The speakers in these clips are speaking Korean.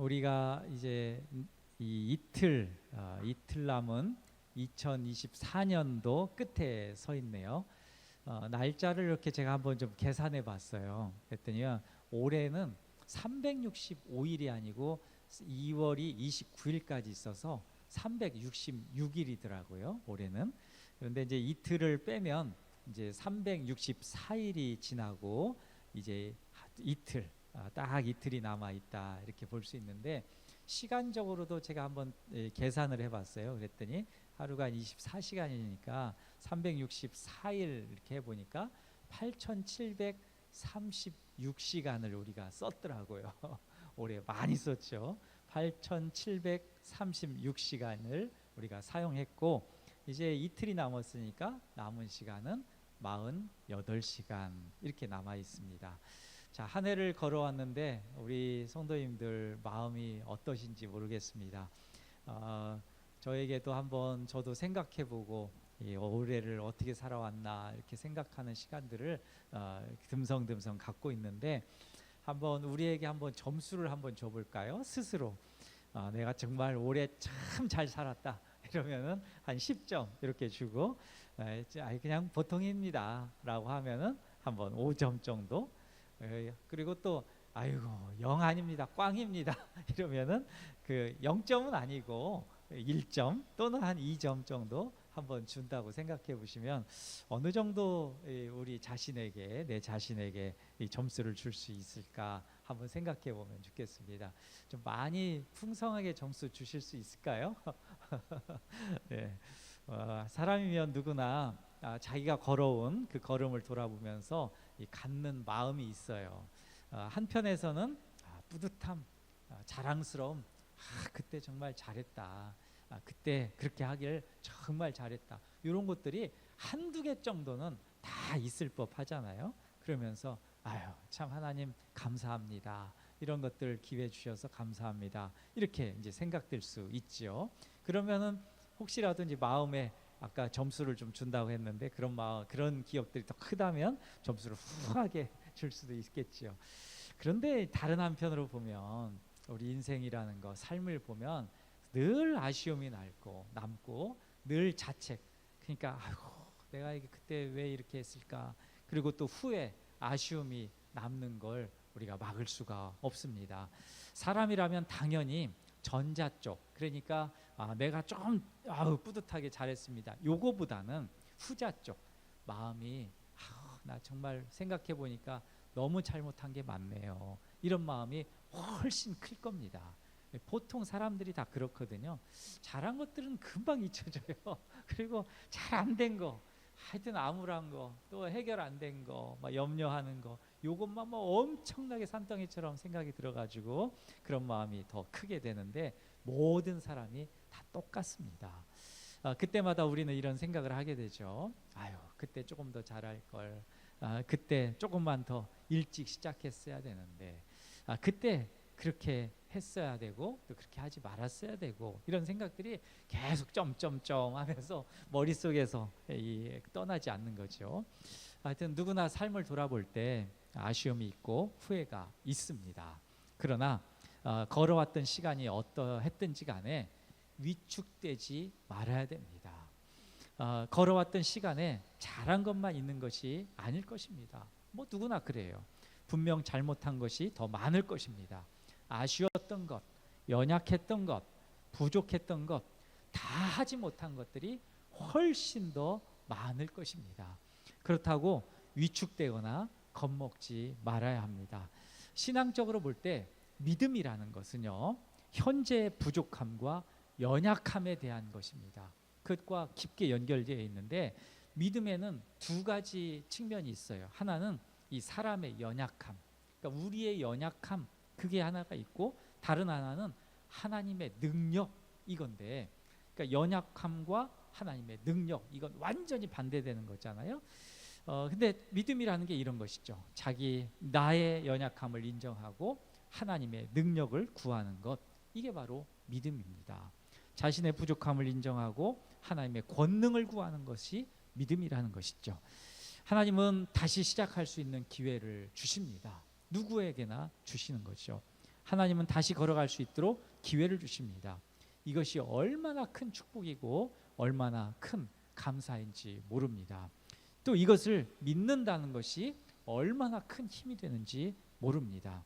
우리가 이제 이틀 남은 2024년도 끝에 서 있네요. 날짜를 이렇게 제가 한번 좀 계산해 봤어요. 그랬더니요, 올해는 365일이 아니고 2월이 29일까지 있어서 366일이더라고요. 올해는. 그런데 이제 이틀을 빼면 이제 364일이 지나고 이제 이틀, 딱 이틀이 남아 있다, 이렇게 볼 수 있는데, 시간적으로도 제가 한번 계산을 해봤어요. 그랬더니 하루가 24시간이니까 364일 이렇게 해보니까 8736시간을 우리가 썼더라고요. 올해 많이 썼죠. 8736시간을 우리가 사용했고, 이제 이틀이 남았으니까 남은 시간은 48시간 이렇게 남아 있습니다. 자, 한 해를 걸어왔는데 우리 성도님들 마음이 어떠신지 모르겠습니다. 저에게도 한번 저도 생각해보고 이 올해를 어떻게 살아왔나 이렇게 생각하는 시간들을 듬성듬성 갖고 있는데, 한번 우리에게 한번 점수를 한번 줘볼까요? 스스로 내가 정말 올해 참 잘 살았다 이러면은 한 10점 이렇게 주고, 그냥 보통입니다 라고 하면은 한번 5점 정도, 그리고 또 아이고 0 아닙니다, 꽝입니다 이러면은 그 0점은 아니고 1점 또는 한 2점 정도 한번 준다고 생각해 보시면 어느 정도 우리 자신에게, 내 자신에게 이 점수를 줄 수 있을까 한번 생각해 보면 좋겠습니다. 좀 많이 풍성하게 점수 주실 수 있을까요? 네. 사람이면 누구나 자기가 걸어온 그 걸음을 돌아보면서 갖는 마음이 있어요. 한편에서는 뿌듯함, 자랑스러움, 그때 정말 잘했다, 그때 그렇게 하길 정말 잘했다, 이런 것들이 한두 개 정도는 다 있을 법 하잖아요. 그러면서 아유 참 하나님 감사합니다, 이런 것들 기회 주셔서 감사합니다, 이렇게 이제 생각될 수 있죠. 그러면은 혹시라도 이제 마음에, 아까 점수를 좀 준다고 했는데 그런 마음, 그런 기억들이 더 크다면 점수를 후하게 줄 수도 있겠죠. 그런데 다른 한편으로 보면 우리 인생이라는 거, 삶을 보면 늘 아쉬움이 남고 늘 자책. 그러니까 아이고 내가 그때 왜 이렇게 했을까, 그리고 또 후회, 아쉬움이 남는 걸 우리가 막을 수가 없습니다. 사람이라면 당연히 전자 쪽, 그러니까 내가 좀 뿌듯하게 잘했습니다, 요거보다는 후자 쪽, 마음이 나 정말 생각해 보니까 너무 잘못한 게 많네요, 이런 마음이 훨씬 클 겁니다. 보통 사람들이 다 그렇거든요. 잘한 것들은 금방 잊혀져요. 그리고 잘 안 된 거, 하여튼 암울한 거, 또 해결 안 된 거, 막 염려하는 거, 요것만 뭐 엄청나게 산더미처럼 생각이 들어가지고 그런 마음이 더 크게 되는데, 모든 사람이 다 똑같습니다. 그때마다 우리는 이런 생각을 하게 되죠. 아유 그때 조금 더 잘할 걸, 그때 조금만 더 일찍 시작했어야 되는데, 그때 그렇게 했어야 되고 또 그렇게 하지 말았어야 되고, 이런 생각들이 계속 점점점 하면서 머릿속에서 떠나지 않는 거죠. 하여튼 누구나 삶을 돌아볼 때 아쉬움이 있고 후회가 있습니다. 그러나 걸어왔던 시간이 어떠했든지 간에 위축되지 말아야 됩니다. 걸어왔던 시간에 잘한 것만 있는 것이 아닐 것입니다. 뭐 누구나 그래요. 분명 잘못한 것이 더 많을 것입니다. 아쉬웠던 것, 연약했던 것, 부족했던 것, 다 하지 못한 것들이 훨씬 더 많을 것입니다. 그렇다고 위축되거나 겁먹지 말아야 합니다. 신앙적으로 볼 때 믿음이라는 것은요, 현재의 부족함과 연약함에 대한 것입니다. 그것과 깊게 연결되어 있는데, 믿음에는 두 가지 측면이 있어요. 하나는 이 사람의 연약함, 그러니까 우리의 연약함, 그게 하나가 있고, 다른 하나는 하나님의 능력, 이건데, 그러니까 연약함과 하나님의 능력, 이건 완전히 반대되는 거잖아요. 근데 믿음이라는 게 이런 것이죠. 나의 연약함을 인정하고 하나님의 능력을 구하는 것, 이게 바로 믿음입니다. 자신의 부족함을 인정하고 하나님의 권능을 구하는 것이 믿음이라는 것이죠. 하나님은 다시 시작할 수 있는 기회를 주십니다. 누구에게나 주시는 거죠. 하나님은 다시 걸어갈 수 있도록 기회를 주십니다. 이것이 얼마나 큰 축복이고 얼마나 큰 감사인지 모릅니다. 또 이것을 믿는다는 것이 얼마나 큰 힘이 되는지 모릅니다.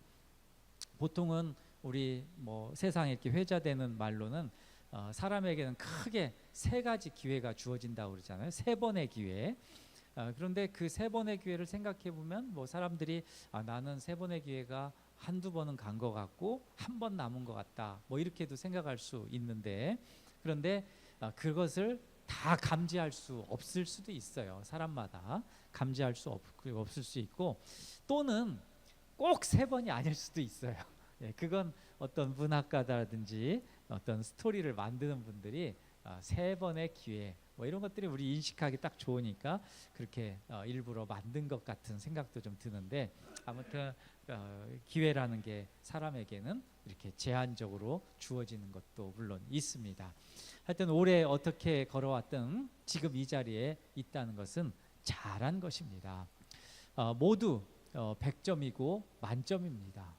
보통은 우리 세상에 이렇게 회자되는 말로는 사람에게는 크게 세 가지 기회가 주어진다고 그러잖아요. 세 번의 기회. 그런데 그 세 번의 기회를 생각해 보면 사람들이 나는 세 번의 기회가 한두 번은 간 것 같고 한 번 남은 것 같다, 이렇게도 생각할 수 있는데, 그런데 그것을 다 감지할 수 없을 수도 있어요. 사람마다 감지할 수 없을 수 있고, 또는 꼭 세 번이 아닐 수도 있어요. 그건 어떤 문학가다든지 어떤 스토리를 만드는 분들이 세 번의 기회 이런 것들이 우리 인식하기 딱 좋으니까 그렇게 일부러 만든 것 같은 생각도 좀 드는데, 아무튼 기회라는 게 사람에게는 이렇게 제한적으로 주어지는 것도 물론 있습니다. 하여튼 올해 어떻게 걸어왔든 지금 이 자리에 있다는 것은 잘한 것입니다. 모두 100점이고 만점입니다.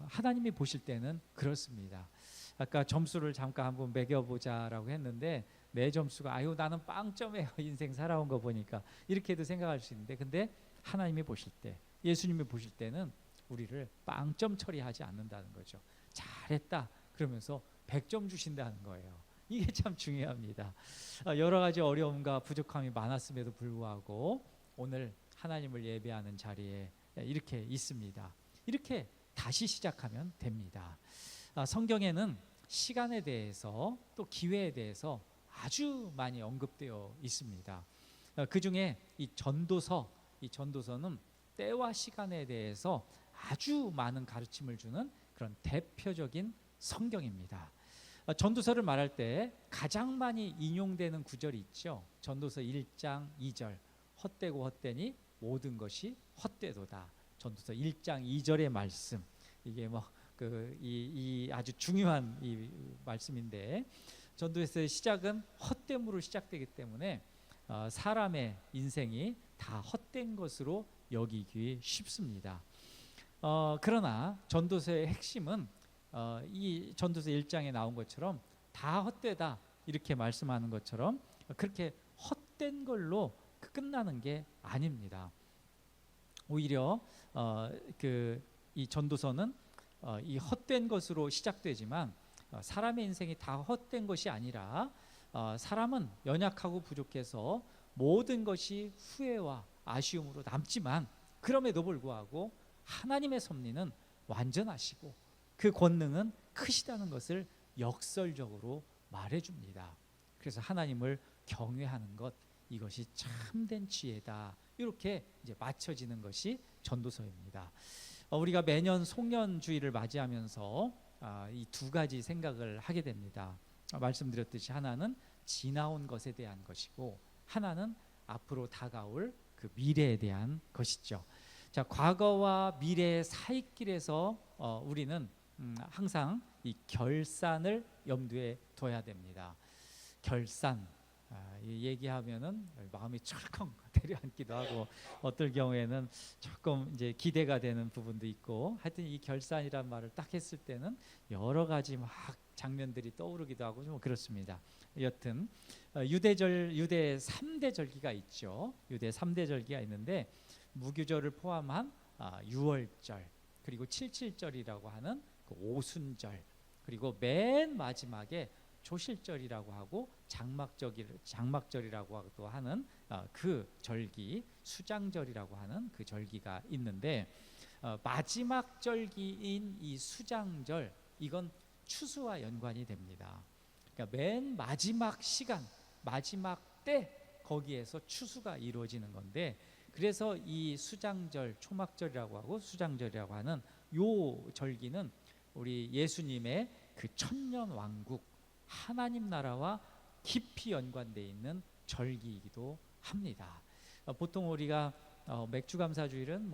하나님이 보실 때는 그렇습니다. 아까 점수를 잠깐 한번 매겨보자라고 했는데 내 점수가 나는 빵점이에요. 인생 살아온 거 보니까 이렇게도 생각할 수 있는데, 근데 하나님이 보실 때, 예수님이 보실 때는 우리를 빵점 처리하지 않는다는 거죠. 잘했다 그러면서 100점 주신다는 거예요. 이게 참 중요합니다. 여러 가지 어려움과 부족함이 많았음에도 불구하고 오늘 하나님을 예배하는 자리에 이렇게 있습니다. 이렇게 다시 시작하면 됩니다. 성경에는 시간에 대해서 또 기회에 대해서 아주 많이 언급되어 있습니다. 그 중에 이 전도서는 때와 시간에 대해서 아주 많은 가르침을 주는 그런 대표적인 성경입니다. 전도서를 말할 때 가장 많이 인용되는 구절이 있죠. 전도서 1장 2절, 헛되고 헛되니 모든 것이 헛되도다. 전도서 1장 2절의 말씀, 이게 이 아주 중요한 이 말씀인데, 전도서의 시작은 헛됨으로 시작되기 때문에 사람의 인생이 다 헛된 것으로 여기기 쉽습니다. 그러나 전도서의 핵심은 이 전도서 1장에 나온 것처럼 다 헛되다 이렇게 말씀하는 것처럼 그렇게 헛된 걸로 끝나는 게 아닙니다. 오히려 이 전도서는 이 헛된 것으로 시작되지만 사람의 인생이 다 헛된 것이 아니라 사람은 연약하고 부족해서 모든 것이 후회와 아쉬움으로 남지만, 그럼에도 불구하고 하나님의 섭리는 완전하시고 그 권능은 크시다는 것을 역설적으로 말해줍니다. 그래서 하나님을 경외하는 것, 이것이 참된 지혜다, 이렇게 이제 맞춰지는 것이 전도서입니다. 우리가 매년 송년주의를 맞이하면서 이 두 가지 생각을 하게 됩니다. 말씀드렸듯이 하나는 지나온 것에 대한 것이고, 하나는 앞으로 다가올 그 미래에 대한 것이죠. 자, 과거와 미래의 사이길에서 우리는 항상 이 결산을 염두에 둬야 됩니다. 결산, 얘기하면은 마음이 철컹 내려앉기도 하고, 어떨 경우에는 조금 이제 기대가 되는 부분도 있고, 하여튼 이 결산이란 말을 딱 했을 때는 여러 가지 막 장면들이 떠오르기도 하고 좀 그렇습니다. 여튼 유대 3대 절기가 있죠. 유대 3대 절기가 있는데 무교절을 포함한 유월절, 그리고 칠칠절이라고 하는 그 오순절, 그리고 맨 마지막에 조실절이라고 하고 장막절이라고 하는 그 절기, 수장절이라고 하는 그 절기가 있는데, 마지막 절기인 이 수장절, 이건 추수와 연관이 됩니다. 그러니까 맨 마지막 시간, 마지막 때 거기에서 추수가 이루어지는 건데, 그래서 이 수장절, 초막절이라고 하고 수장절이라고 하는 요 절기는 우리 예수님의 그 천년 왕국, 하나님 나라와 깊이 연관되어 있는 절기이기도 합니다. 보통 우리가 맥주감사주일은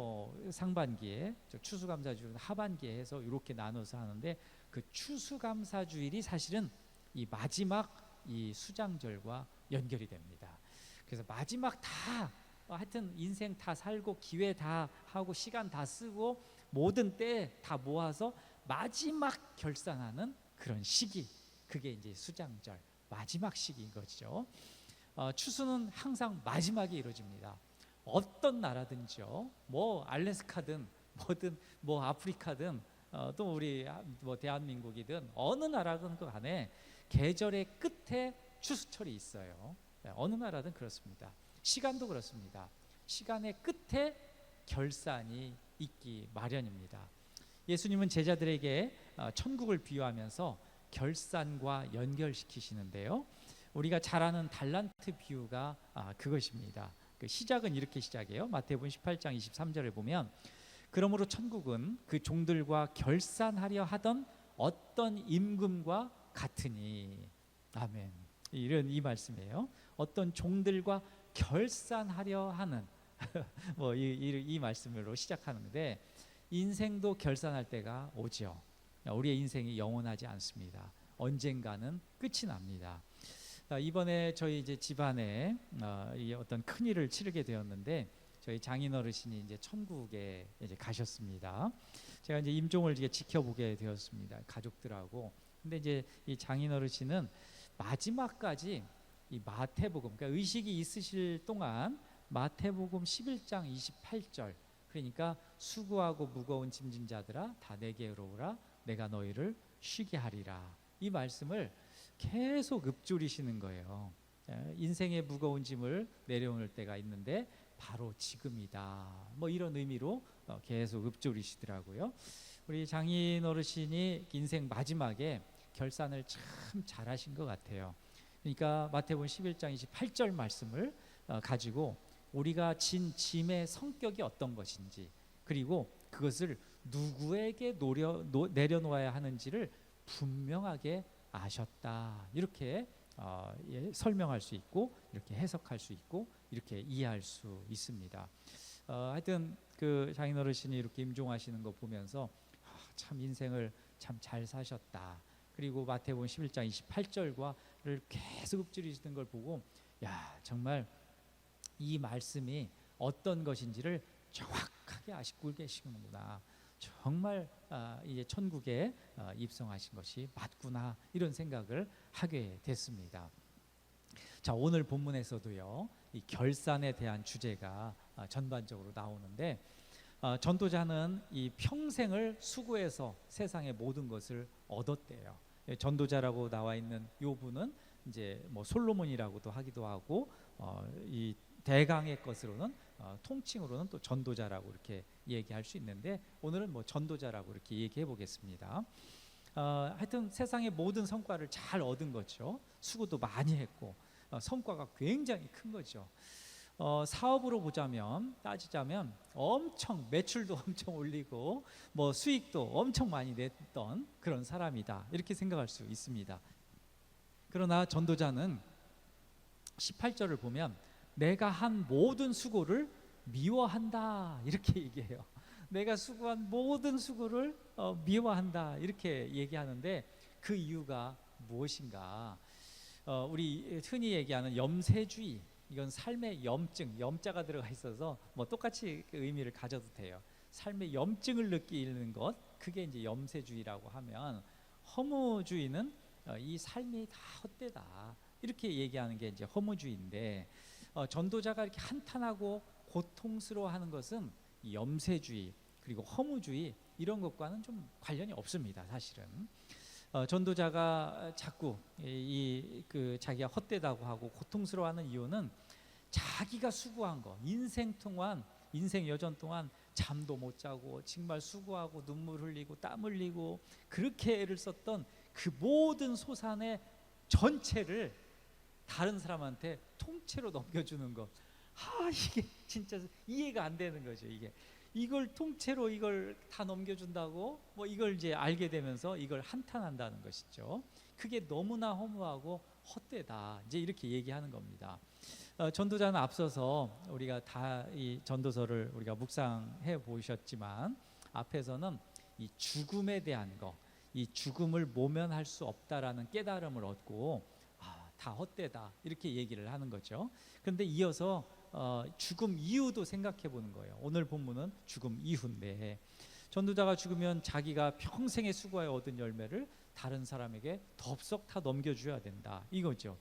상반기에, 추수감사주일은 하반기에 해서 이렇게 나눠서 하는데, 그 추수감사주일이 사실은 이 마지막 이 수장절과 연결이 됩니다. 그래서 마지막 다 하여튼 인생 다 살고 기회 다 하고 시간 다 쓰고 모든 때 다 모아서 마지막 결산하는 그런 시기, 그게 이제 수장절 마지막 시기인 거죠. 추수는 항상 마지막에 이루어집니다. 어떤 나라든지요, 뭐 알래스카든 뭐든 뭐 아프리카든 또 우리 뭐 대한민국이든 어느 나라든 간에 계절의 끝에 추수철이 있어요. 어느 나라든 그렇습니다. 시간도 그렇습니다. 시간의 끝에 결산이 있기 마련입니다. 예수님은 제자들에게 천국을 비유하면서 결산과 연결시키시는데요. 우리가 잘 아는 달란트 비유가 그것입니다. 그 시작은 이렇게 시작해요. 마태복음 18장 23절에 보면 그러므로 천국은 그 종들과 결산하려 하던 어떤 임금과 같으니. 아멘. 이런 이 말씀이에요. 어떤 종들과 결산하려 하는 뭐 이 말씀으로 시작하는데, 인생도 결산할 때가 오죠. 우리의 인생이 영원하지 않습니다. 언젠가는 끝이 납니다. 이번에 저희 이제 집안에 어떤 큰 일을 치르게 되었는데, 저희 장인어르신이 이제 천국에 이제 가셨습니다. 제가 이제 임종을 이제 지켜보게 되었습니다. 가족들하고. 근데 이제 이 장인어르신은 마지막까지 이 마태복음, 그러니까 의식이 있으실 동안 마태복음 11장 28절, 그러니까 수고하고 무거운 짐진 자들아 다 내게로 오라 내가 너희를 쉬게 하리라, 이 말씀을 계속 읊조리시는 거예요. 인생의 무거운 짐을 내려놓을 때가 있는데 바로 지금이다, 뭐 이런 의미로 계속 읊조리시더라고요. 우리 장인 어르신이 인생 마지막에 결산을 참 잘하신 것 같아요. 그러니까 마태복음 11장 28절 말씀을 가지고 우리가 진 짐의 성격이 어떤 것인지, 그리고 그것을 누구에게 내려놓아야 하는지를 분명하게 아셨다, 이렇게 설명할 수 있고, 이렇게 해석할 수 있고, 이렇게 이해할 수 있습니다. 하여튼 그 장인어르신이 이렇게 임종하시는 거 보면서 참 인생을 참 잘 사셨다, 그리고 마태복음 11장 28절과를 계속 읊조리시는 걸 보고, 야, 정말 이 말씀이 어떤 것인지를 정확하게 아시고 계시는구나, 정말 이제 천국에 입성하신 것이 맞구나, 이런 생각을 하게 됐습니다. 자, 오늘 본문에서도요, 이 결산에 대한 주제가 전반적으로 나오는데, 전도자는 이 평생을 수고해서 세상의 모든 것을 얻었대요. 전도자라고 나와 있는 요분은 이제 뭐 솔로몬이라고도 하기도 하고, 이 대강의 것으로는 통칭으로는 또 전도자라고 이렇게 얘기할 수 있는데, 오늘은 뭐 전도자라고 이렇게 얘기해 보겠습니다. 하여튼 세상의 모든 성과를 잘 얻은 거죠. 수고도 많이 했고 성과가 굉장히 큰 거죠. 사업으로 따지자면 엄청 매출도 엄청 올리고 뭐 수익도 엄청 많이 냈던 그런 사람이다, 이렇게 생각할 수 있습니다. 그러나 전도자는 18절을 보면 내가 한 모든 수고를 미워한다, 이렇게 얘기해요. 내가 수고한 모든 수고를 미워한다, 이렇게 얘기하는데 그 이유가 무엇인가? 우리 흔히 얘기하는 염세주의, 이건 삶의 염증, 염자가 들어가 있어서 뭐 똑같이 그 의미를 가져도 돼요. 삶의 염증을 느끼는 것, 그게 이제 염세주의라고 하면, 허무주의는 이 삶이 다 헛되다, 이렇게 얘기하는 게 이제 허무주의인데, 전도자가 이렇게 한탄하고 고통스러워하는 것은 이 염세주의 그리고 허무주의, 이런 것과는 좀 관련이 없습니다, 사실은. 전도자가 자꾸 자기가 헛되다고 하고 고통스러워하는 이유는 자기가 수고한 거, 인생 여전 동안 잠도 못 자고 정말 수고하고 눈물 흘리고 땀 흘리고 그렇게 애를 썼던 그 모든 소산의 전체를 다른 사람한테 통째로 넘겨주는 것. 이게 진짜 이해가 안 되는 거죠. 이걸 통째로 이걸 다 넘겨준다고, 뭐 이걸 이제 알게 되면서 이걸 한탄한다는 것이죠. 그게 너무나 허무하고 헛되다, 이제 이렇게 얘기하는 겁니다. 전도자는 앞서서 우리가 다 이 전도서를 우리가 묵상해 보셨지만, 앞에서는 이 죽음에 대한 거, 이 죽음을 모면할 수 없다라는 깨달음을 얻고 다 헛되다, 이렇게 얘기를 하는 거죠. 그런데 이어서 죽음 이후도 생각해 보는 거예요. 오늘 본문은 죽음 이후인데, 전도자가 죽으면 자기가 평생의 수고에 얻은 열매를 다른 사람에게 덥석 다 넘겨줘야 된다, 이거죠.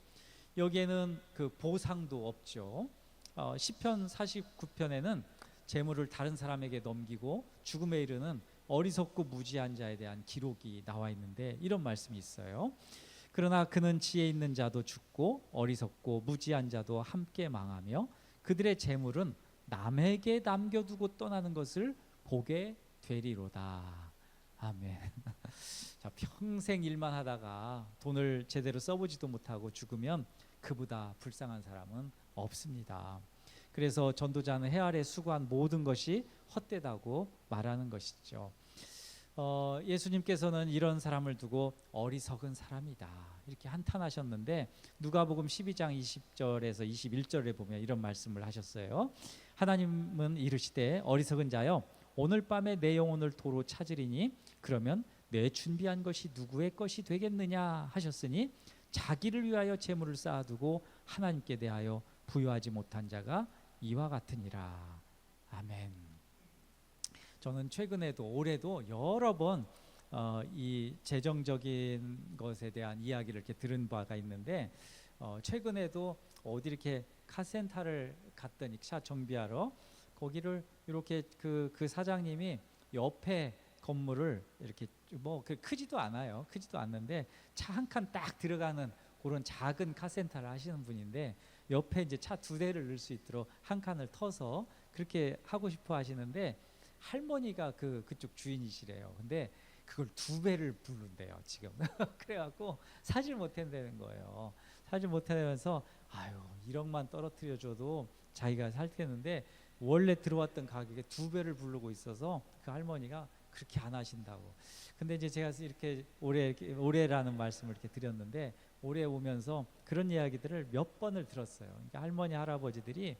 여기에는 그 보상도 없죠. 시편 49편에는 재물을 다른 사람에게 넘기고 죽음에 이르는 어리석고 무지한 자에 대한 기록이 나와 있는데 이런 말씀이 있어요. 그러나 그는 지혜 있는 자도 죽고 어리석고 무지한 자도 함께 망하며 그들의 재물은 남에게 남겨두고 떠나는 것을 보게 되리로다. 아멘. 자, 평생 일만 하다가 돈을 제대로 써보지도 못하고 죽으면 그보다 불쌍한 사람은 없습니다. 그래서 전도자는 해 아래 수고한 모든 것이 헛되다고 말하는 것이죠. 예수님께서는 이런 사람을 두고 어리석은 사람이다 이렇게 한탄하셨는데 누가복음 12장 20절에서 21절에 보면 이런 말씀을 하셨어요. 하나님은 이르시되 어리석은 자여 오늘 밤에 내 영혼을 도로 찾으리니 그러면 내 준비한 것이 누구의 것이 되겠느냐 하셨으니 자기를 위하여 재물을 쌓아두고 하나님께 대하여 부유하지 못한 자가 이와 같으니라. 아멘. 저는 최근에도 올해도 여러 번 이 재정적인 것에 대한 이야기를 이렇게 들은 바가 있는데 최근에도 어디 이렇게 카센터를 갔더니 차 정비하러 거기를 이렇게 그 사장님이 옆에 건물을 이렇게 뭐 크지도 않아요. 크지도 않는데 차 한 칸 딱 들어가는 그런 작은 카센터를 하시는 분인데 옆에 이제 차 2대를 넣을 수 있도록 한 칸을 터서 그렇게 하고 싶어 하시는데 할머니가 그쪽 주인이시래요. 근데 그걸 2배를 부른대요 지금. 그래갖고 사질 못한다는 거예요. 사질 못하면서 아유 1억만 떨어뜨려 줘도 자기가 살 텐데 원래 들어왔던 가격에 2배를 부르고 있어서 그 할머니가 그렇게 안 하신다고. 근데 이제 제가 이렇게 올해라는 말씀을 이렇게 드렸는데 올해 오면서 그런 이야기들을 몇 번을 들었어요. 그러니까 할머니 할아버지들이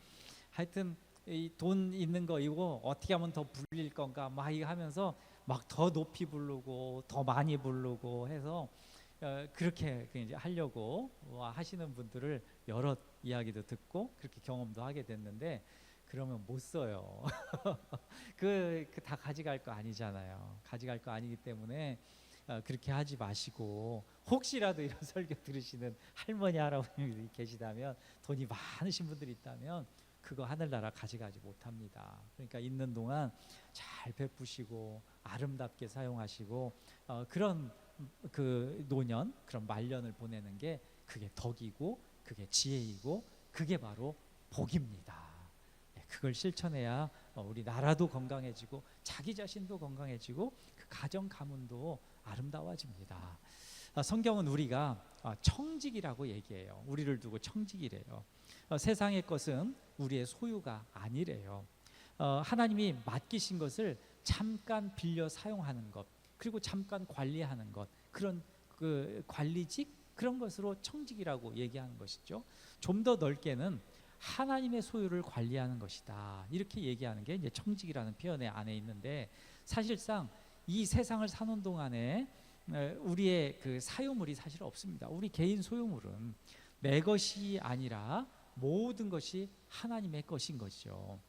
하여튼 이 돈 있는 거 이거 어떻게 하면 더 불릴 건가 막 이거 하면서 막 더 높이 부르고 더 많이 부르고 해서 그렇게 이제 하려고 하시는 분들을 여러 이야기도 듣고 그렇게 경험도 하게 됐는데 그러면 못 써요. 다 가져갈 거 아니잖아요. 가져갈 거 아니기 때문에 그렇게 하지 마시고 혹시라도 이런 설교 들으시는 할머니 할아버님이 계시다면 돈이 많으신 분들이 있다면 그거 하늘나라 가져가지 못합니다. 그러니까 있는 동안 잘 베푸시고 아름답게 사용하시고 그런 그 노년 그런 말년을 보내는 게 그게 덕이고 그게 지혜이고 그게 바로 복입니다. 그걸 실천해야 우리 나라도 건강해지고 자기 자신도 건강해지고 그 가정 가문도 아름다워집니다. 성경은 우리가 청직이라고 얘기해요. 우리를 두고 청직이래요. 세상의 것은 우리의 소유가 아니래요. 하나님이 맡기신 것을 잠깐 빌려 사용하는 것 그리고 잠깐 관리하는 것 그런 그 관리직 그런 것으로 청직이라고 얘기하는 것이죠. 좀 더 넓게는 하나님의 소유를 관리하는 것이다 이렇게 얘기하는 게 이제 청직이라는 표현의 안에 있는데 사실상 이 세상을 사는 동안에 우리의 그 사유물이 사실 없습니다. 우리 개인 소유물은 내 것이 아니라 모든 것이 하나님의 것인 것이죠.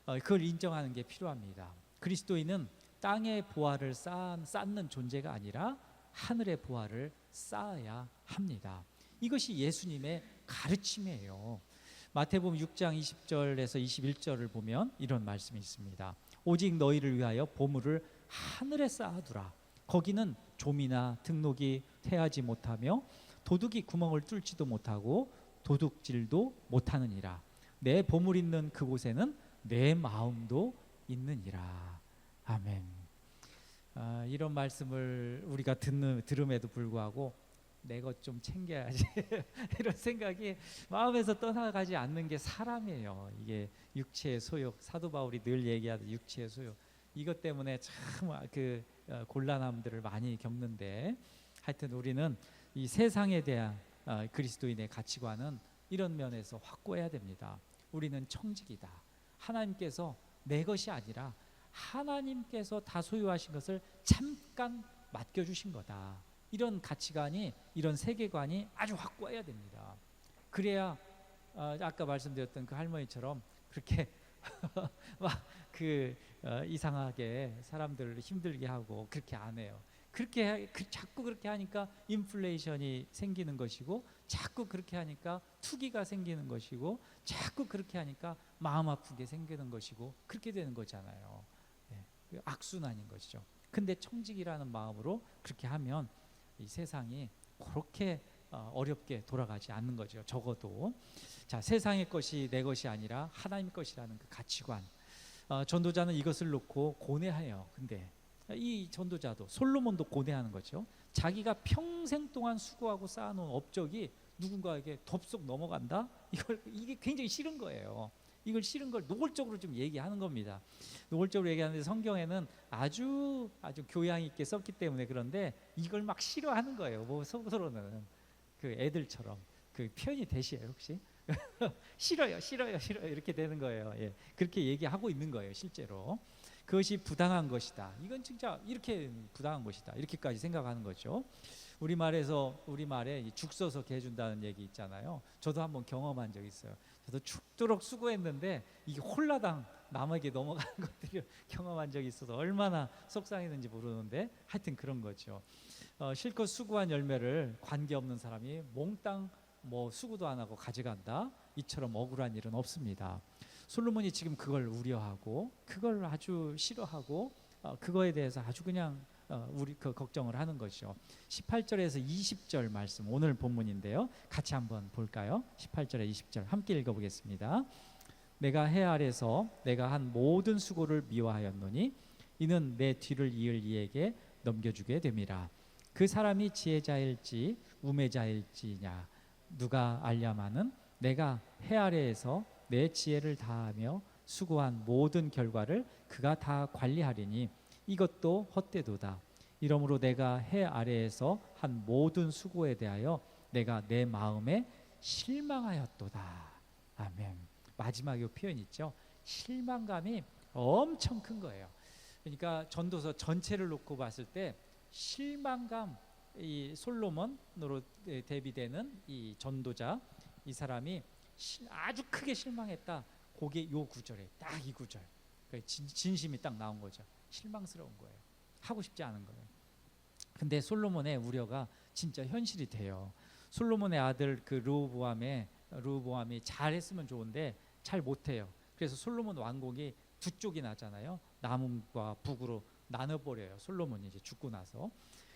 그걸 인정하는 게 필요합니다. 그리스도인은 땅의 보화를 쌓는 존재가 아니라 하늘의 보화를 쌓아야 합니다. 이것이 예수님의 가르침이에요. 마태복음 6장 20절에서 21절을 보면 이런 말씀이 있습니다. 오직 너희를 위하여 보물을 하늘에 쌓아두라. 거기는 좀이나 등록이 태하지 못하며 도둑이 구멍을 뚫지도 못하고 도둑질도 못하느니라. 내 보물 있는 그곳에는 내 마음도 있느니라. 아멘. 이런 말씀을 우리가 들음에도 불구하고 내 것 좀 챙겨야지 이런 생각이 마음에서 떠나가지 않는 게 사람이에요. 이게 육체의 소욕, 사도 바울이 늘 얘기하듯 육체의 소욕 이것 때문에 참 곤란함들을 많이 겪는데 하여튼 우리는 이 세상에 대한 그리스도인의 가치관은 이런 면에서 확고해야 됩니다. 우리는 청직이다. 하나님께서 내 것이 아니라 하나님께서 다 소유하신 것을 잠깐 맡겨주신 거다. 이런 가치관이 이런 세계관이 아주 확고해야 됩니다. 그래야 아까 말씀드렸던 그 할머니처럼 그렇게 막 이상하게 사람들을 힘들게 하고 그렇게 안 해요. 자꾸 그렇게 하니까 인플레이션이 생기는 것이고, 자꾸 그렇게 하니까 투기가 생기는 것이고, 자꾸 그렇게 하니까 마음 아프게 생기는 것이고, 그렇게 되는 거잖아요. 네, 악순환인 것이죠. 근데 청직이라는 마음으로 그렇게 하면 이 세상이 그렇게 어렵게 돌아가지 않는 거죠. 적어도 자, 세상의 것이 내 것이 아니라 하나님 것이라는 그 가치관. 전도자는 이것을 놓고 고뇌해요. 근데 이 전도자도, 솔로몬도 고뇌하는 거죠. 자기가 평생 동안 수고하고 쌓아놓은 업적이 누군가에게 덥석 넘어간다? 이게 굉장히 싫은 거예요. 이걸 싫은 걸 노골적으로 좀 얘기하는 겁니다. 노골적으로 얘기하는데 성경에는 아주 교양 있게 썼기 때문에 그런데 이걸 막 싫어하는 거예요. 뭐 속으로는 그 애들처럼 그 표현이 되시요 혹시? 싫어요, 싫어요, 싫어요 이렇게 되는 거예요. 예, 그렇게 얘기하고 있는 거예요, 실제로. 그것이 부당한 것이다. 이건 진짜 이렇게 부당한 것이다. 이렇게까지 생각하는 거죠. 우리말에 죽 써서 개 준다는 얘기 있잖아요. 저도 한번 경험한 적 있어요. 저도 죽도록 수고했는데 이게 홀라당 남에게 넘어가는 것들을 경험한 적이 있어서 얼마나 속상했는지 모르는데 하여튼 그런 거죠. 실컷 수고한 열매를 관계없는 사람이 몽땅 뭐 수고도 안 하고 가져간다, 이처럼 억울한 일은 없습니다. 솔로몬이 지금 그걸 우려하고 그걸 아주 싫어하고 그거에 대해서 아주 그냥 우리 걱정을 하는 것이죠. 18절에서 20절 말씀, 오늘 본문인데요. 같이 한번 볼까요? 18절에 20절 함께 읽어보겠습니다. 내가 해 아래서 내가 한 모든 수고를 미워하였노니 이는 내 뒤를 이을 이에게 넘겨주게 됨이라. 그 사람이 지혜자일지 우매자일지냐 누가 알랴마는 내가 해 아래에서 내 지혜를 다하며 수고한 모든 결과를 그가 다 관리하리니 이것도 헛되도다. 이러므로 내가 해 아래에서 한 모든 수고에 대하여 내가 내 마음에 실망하였도다. 아멘. 마지막 이 표현 있죠. 실망감이 엄청 큰 거예요. 그러니까 전도서 전체를 놓고 봤을 때 실망감, 이 솔로몬으로 대비되는 이 전도자, 이 사람이 아주 크게 실망했다. 그게 요 구절에 딱 이 구절, 진심이 딱 나온 거죠. 실망스러운 거예요. 하고 싶지 않은 거예요. 근데 솔로몬의 우려가 진짜 현실이 돼요. 솔로몬의 아들 그 르호보암이 잘했으면 좋은데 잘 못해요. 그래서 솔로몬 왕국이 두 쪽이 나잖아요. 남과 북으로 나눠버려요. 솔로몬이 이제 죽고 나서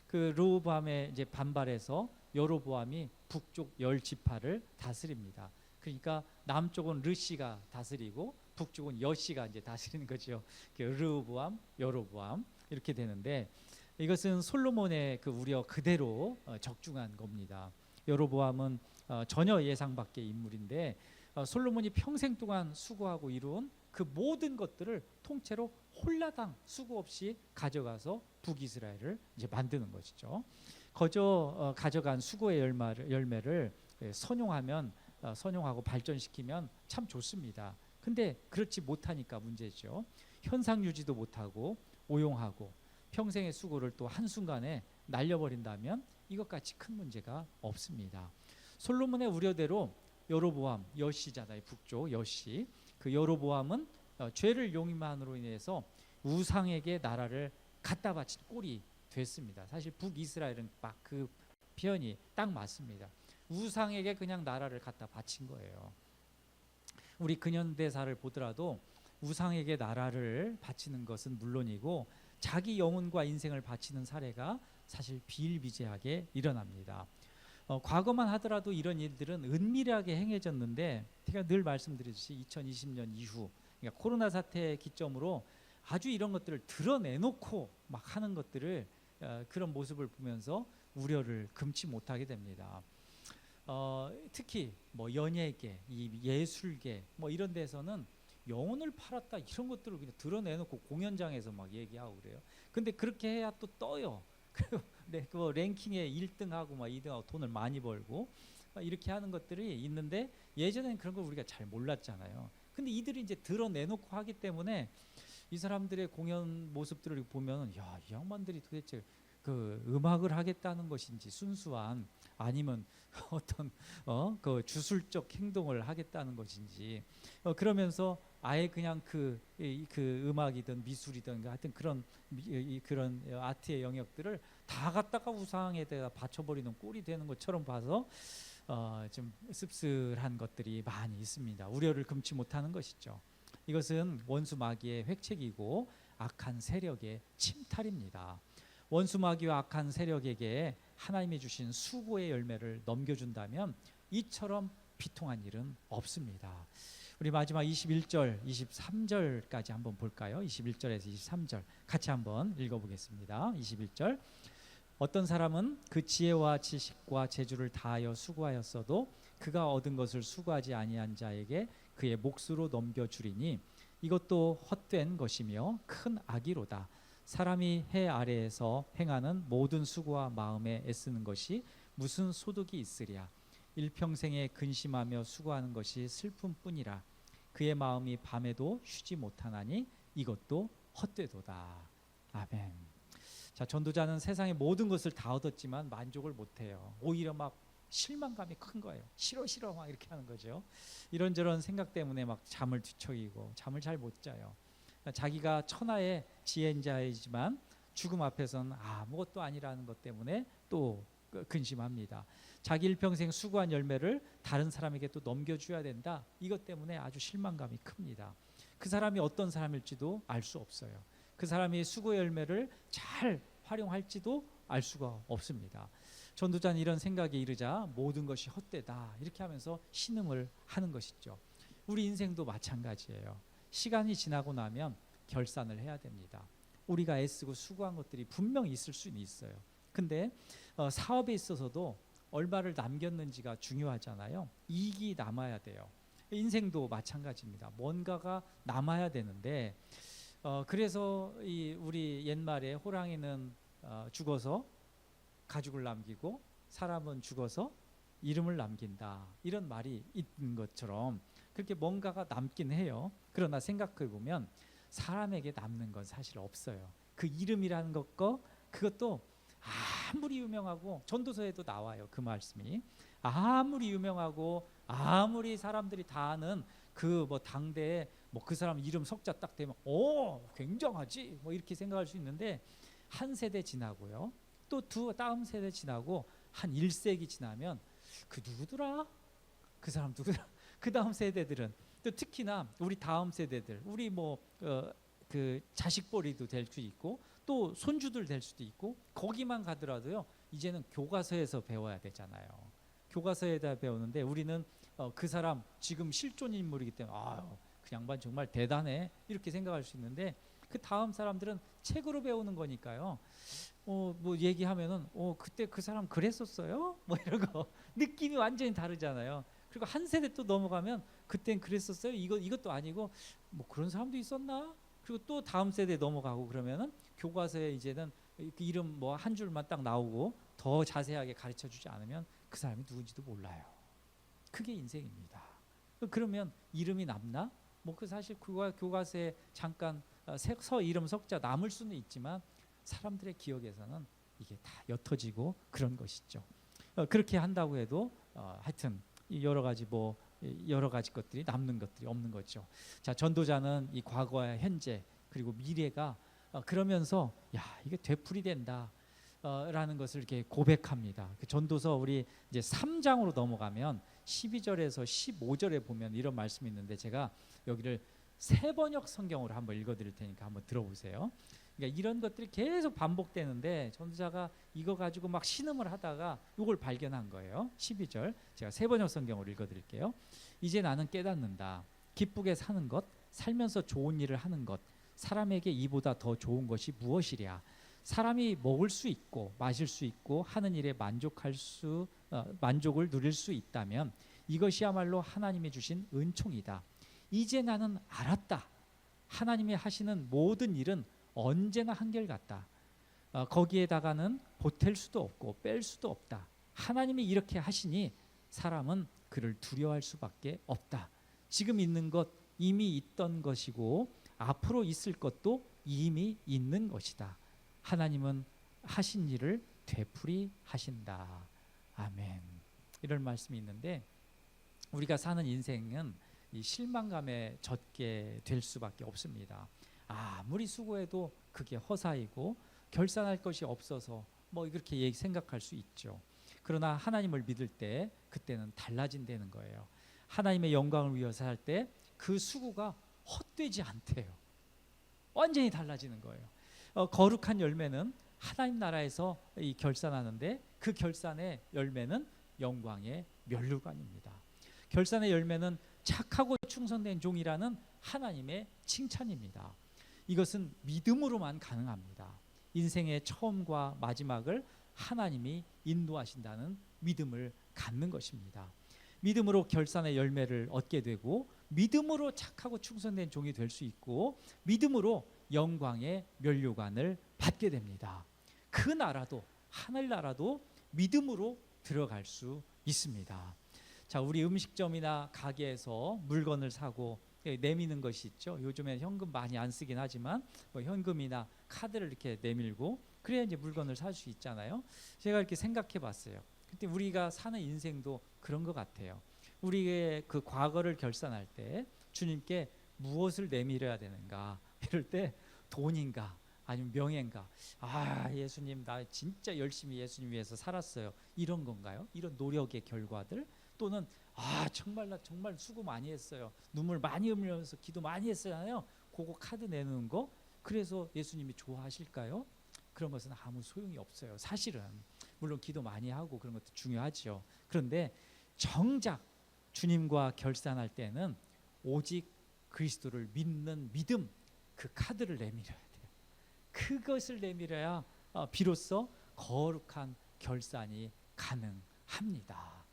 그 르호보암에 이제 반발해서 여로보암이 북쪽 10지파를 다스립니다. 그러니까 남쪽은 르시가 다스리고 북쪽은 여시가 이제 다스리는 거죠. 르호보암, 여로보암 이렇게 되는데 이것은 솔로몬의 그 우려 그대로 적중한 겁니다. 여로보암은 전혀 예상 밖의 인물인데 솔로몬이 평생 동안 수고하고 이룬 그 모든 것들을 통째로 홀라당 수고 없이 가져가서 북이스라엘을 이제 만드는 것이죠. 거저 가져간 수고의 열매를 선용하고 발전시키면 참 좋습니다. 근데 그렇지 못하니까 문제죠. 현상 유지도 못하고 오용하고 평생의 수고를 또 한순간에 날려버린다면 이것같이 큰 문제가 없습니다. 솔로몬의 우려대로 여로보암, 여시잖아요. 북쪽 여시. 그 여로보암은 죄를 용임함으로 인해서 우상에게 나라를 갖다 바친 꼴이 됐습니다. 사실 북이스라엘은 막 그 표현이 딱 맞습니다. 우상에게 그냥 나라를 갖다 바친 거예요. 우리 근현대사를 보더라도 우상에게 나라를 바치는 것은 물론이고 자기 영혼과 인생을 바치는 사례가 사실 비일비재하게 일어납니다. 과거만 하더라도 이런 일들은 은밀하게 행해졌는데 제가 늘 말씀드렸듯이 2020년 이후, 그러니까 코로나 사태 기점으로 아주 이런 것들을 드러내놓고 막 하는 것들을 그런 모습을 보면서 우려를 금치 못하게 됩니다. 특히 뭐 연예계, 이 예술계 뭐 이런 데서는 영혼을 팔았다 이런 것들을 그냥 드러내놓고 공연장에서 막 얘기하고 그래요. 근데 그렇게 해야 또 떠요. 네, 그 랭킹에 1등하고 막 2등하고 돈을 많이 벌고 이렇게 하는 것들이 있는데 예전에는 그런 걸 우리가 잘 몰랐잖아요. 근데 이들이 이제 드러내놓고 하기 때문에 이 사람들의 공연 모습들을 보면 야, 이 양반들이 도대체 그 음악을 하겠다는 것인지 순수한 아니면 어떤 그 주술적 행동을 하겠다는 것인지 그러면서 아예 그냥 그 음악이든 미술이든 하여튼 그런 아트의 영역들을 다 갖다가 우상에다가 바쳐버리는 꼴이 되는 것처럼 봐서 좀 씁쓸한 것들이 많이 있습니다. 우려를 금치 못하는 것이죠. 이것은 원수 마귀의 획책이고 악한 세력의 침탈입니다. 원수 마귀와 악한 세력에게 하나님이 주신 수고의 열매를 넘겨준다면 이처럼 비통한 일은 없습니다. 우리 마지막 21절, 23절까지 한번 볼까요? 21절에서 23절 같이 한번 읽어보겠습니다. 21절 어떤 사람은 그 지혜와 지식과 재주를 다하여 수고하였어도 그가 얻은 것을 수고하지 아니한 자에게 그의 몫으로 넘겨주리니 이것도 헛된 것이며 큰 악이로다. 사람이 해 아래에서 행하는 모든 수고와 마음에 애쓰는 것이 무슨 소득이 있으랴. 일평생에 근심하며 수고하는 것이 슬픔뿐이라. 그의 마음이 밤에도 쉬지 못하나니 이것도 헛되도다. 아멘. 자, 전도자는 세상의 모든 것을 다 얻었지만 만족을 못해요. 오히려 막 실망감이 큰 거예요. 싫어 막 이렇게 하는 거죠. 이런저런 생각 때문에 막 잠을 뒤척이고 잠을 잘 못 자요. 자기가 천하의 지혜자이지만 죽음 앞에서는 아무것도 아니라는 것 때문에 또 근심합니다. 자기 일평생 수고한 열매를 다른 사람에게 또 넘겨줘야 된다. 이것 때문에 아주 실망감이 큽니다. 그 사람이 어떤 사람일지도 알 수 없어요. 그 사람이 수고 열매를 잘 활용할지도 알 수가 없습니다. 전도자는 이런 생각에 이르자 모든 것이 헛되다 이렇게 하면서 신음을 하는 것이죠. 우리 인생도 마찬가지예요. 시간이 지나고 나면 결산을 해야 됩니다. 우리가 애쓰고 수고한 것들이 분명히 있을 수는 있어요. 근데 사업에 있어서도 얼마를 남겼는지가 중요하잖아요. 이익이 남아야 돼요. 인생도 마찬가지입니다. 뭔가가 남아야 되는데 그래서 우리 옛말에 호랑이는 죽어서 가죽을 남기고 사람은 죽어서 이름을 남긴다 이런 말이 있는 것처럼 그렇게 뭔가가 남긴 해요. 그러나 생각해 보면 사람에게 남는 건 사실 없어요. 그 이름이라는 것과 그것도 아무리 유명하고 전도서에도 나와요. 그 말씀이 아무리 유명하고 아무리 사람들이 다 아는 그 뭐 당대에 뭐 그 사람 이름 석자 딱 되면 굉장하지 뭐 이렇게 생각할 수 있는데 한 세대 지나고요. 또 다음 세대 지나고 한 1세기 지나면 그 누구더라? 그 사람 누구더라? 그 다음 세대들은 또 특히나 우리 다음 세대들 우리 그 자식벌이도 될 수 있고 또 손주들 될 수도 있고 거기만 가더라도요. 이제는 교과서에서 배워야 되잖아요. 교과서에다 배우는데 우리는 그 사람 지금 실존 인물이기 때문에 그 양반 정말 대단해 이렇게 생각할 수 있는데 그 다음 사람들은 책으로 배우는 거니까요. 뭐 얘기하면은 그때 그 사람 그랬었어요? 뭐 이런 거 느낌이 완전히 다르잖아요. 그리고 한 세대 또 넘어가면 그땐 그랬었어요. 이것도 아니고 뭐 그런 사람도 있었나? 그리고 또 다음 세대 넘어가고 그러면은 교과서에 이제는 이름 뭐 한 줄만 딱 나오고 더 자세하게 가르쳐 주지 않으면 그 사람이 누군지도 몰라요. 그게 인생입니다. 그러면 이름이 남나? 뭐 그 사실 교과서에 잠깐 서 이름 석자 남을 수는 있지만 사람들의 기억에서는 이게 다 옅어지고 그런 것이죠. 그렇게 한다고 해도 하여튼 여러 가지 것들이 남는 것들이 없는 거죠. 자, 전도자는 이 과거와 현재 그리고 미래가 그러면서 이게 되풀이 된다. 라는 것을 이렇게 고백합니다. 그 전도서 우리 이제 3장으로 넘어가면 12절에서 15절에 보면 이런 말씀이 있는데 제가 여기를 세번역 성경으로 한번 읽어드릴 테니까 한번 들어보세요. 그러니까 이런 것들이 계속 반복되는데 전도자가 이거 가지고 막 신음을 하다가 이걸 발견한 거예요. 12절 제가 세번역 성경으로 읽어드릴게요. 이제 나는 깨닫는다. 기쁘게 사는 것, 살면서 좋은 일을 하는 것, 사람에게 이보다 더 좋은 것이 무엇이랴. 사람이 먹을 수 있고 마실 수 있고 하는 일에 만족을 누릴 수 있다면 이것이야말로 하나님이 주신 은총이다. 이제 나는 알았다. 하나님이 하시는 모든 일은 언제나 한결같다. 거기에다가는 보탤 수도 없고 뺄 수도 없다. 하나님이 이렇게 하시니 사람은 그를 두려워할 수밖에 없다. 지금 있는 것 이미 있던 것이고 앞으로 있을 것도 이미 있는 것이다. 하나님은 하신 일을 되풀이 하신다. 아멘. 이런 말씀이 있는데 우리가 사는 인생은 이 실망감에 젖게 될 수밖에 없습니다. 아무리 수고해도 그게 허사이고 결산할 것이 없어서 뭐 이렇게 생각할 수 있죠. 그러나 하나님을 믿을 때 그때는 달라진다는 거예요. 하나님의 영광을 위해서 할 때 그 수고가 헛되지 않대요. 완전히 달라지는 거예요. 거룩한 열매는 하나님 나라에서 이 결산하는데 그 결산의 열매는 영광의 면류관입니다. 결산의 열매는 착하고 충성된 종이라는 하나님의 칭찬입니다. 이것은 믿음으로만 가능합니다. 인생의 처음과 마지막을 하나님이 인도하신다는 믿음을 갖는 것입니다. 믿음으로 결산의 열매를 얻게 되고 믿음으로 착하고 충성된 종이 될 수 있고 믿음으로 영광의 면류관을 받게 됩니다. 그 나라도 하늘나라도 믿음으로 들어갈 수 있습니다. 자, 우리 음식점이나 가게에서 물건을 사고 내미는 것이 있죠. 요즘에 현금 많이 안 쓰긴 하지만 뭐 현금이나 카드를 이렇게 내밀고 그래야 이제 물건을 살 수 있잖아요. 제가 이렇게 생각해 봤어요. 근데 우리가 사는 인생도 그런 것 같아요. 우리의 그 과거를 결산할 때 주님께 무엇을 내밀어야 되는가? 이럴 때 돈인가? 아니면 명예인가? 아, 예수님 나 진짜 열심히 예수님 위해서 살았어요. 이런 건가요? 이런 노력의 결과들? 또는 아, 정말 나 정말 수고 많이 했어요. 눈물 많이 흘리면서 기도 많이 했잖아요. 그거 카드 내는 거? 그래서 예수님이 좋아하실까요? 그런 것은 아무 소용이 없어요. 사실은 물론 기도 많이 하고 그런 것도 중요하죠. 그런데 정작 주님과 결산할 때는 오직 그리스도를 믿는 믿음, 그 카드를 내밀어야 돼요. 그것을 내밀어야 비로소 거룩한 결산이 가능합니다.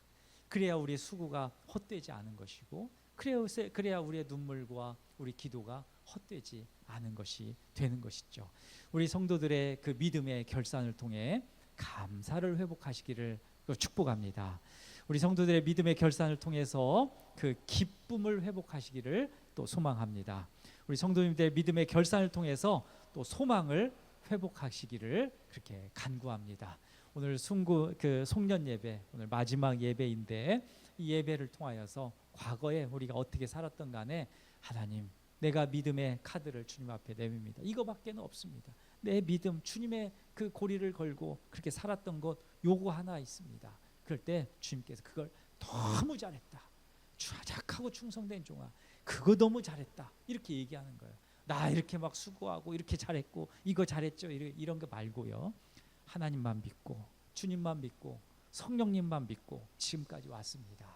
그래야 우리의 수고가 헛되지 않은 것이고 그래야 우리의 눈물과 우리 기도가 헛되지 않은 것이 되는 것이죠. 우리 성도들의 그 믿음의 결산을 통해 감사를 회복하시기를 축복합니다. 우리 성도들의 믿음의 결산을 통해서 그 기쁨을 회복하시기를 또 소망합니다. 우리 성도님들의 믿음의 결산을 통해서 또 소망을 회복하시기를 그렇게 간구합니다. 오늘 송년 예배, 오늘 마지막 예배인데 이 예배를 통하여서 과거에 우리가 어떻게 살았던 간에 하나님, 내가 믿음의 카드를 주님 앞에 내밉니다. 이거밖에는 없습니다. 내 믿음, 주님의 그 고리를 걸고 그렇게 살았던 것 요거 하나 있습니다. 그럴 때 주님께서 그걸 너무 잘했다. 착하고 충성된 종아, 그거 너무 잘했다. 이렇게 얘기하는 거예요. 나 이렇게 막 수고하고 이렇게 잘했고 이거 잘했죠. 이런 거 말고요. 하나님만 믿고 주님만 믿고 성령님만 믿고 지금까지 왔습니다.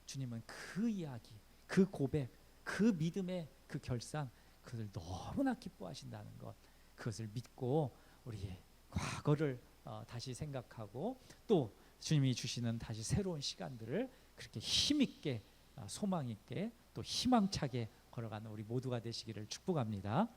주님은 그 이야기, 그 고백, 그 믿음의 그 결산, 그것을 너무나 기뻐하신다는 것, 그것을 믿고 우리 과거를 다시 생각하고 또 주님이 주시는 다시 새로운 시간들을 그렇게 힘있게 소망있게 또 희망차게 걸어가는 우리 모두가 되시기를 축복합니다.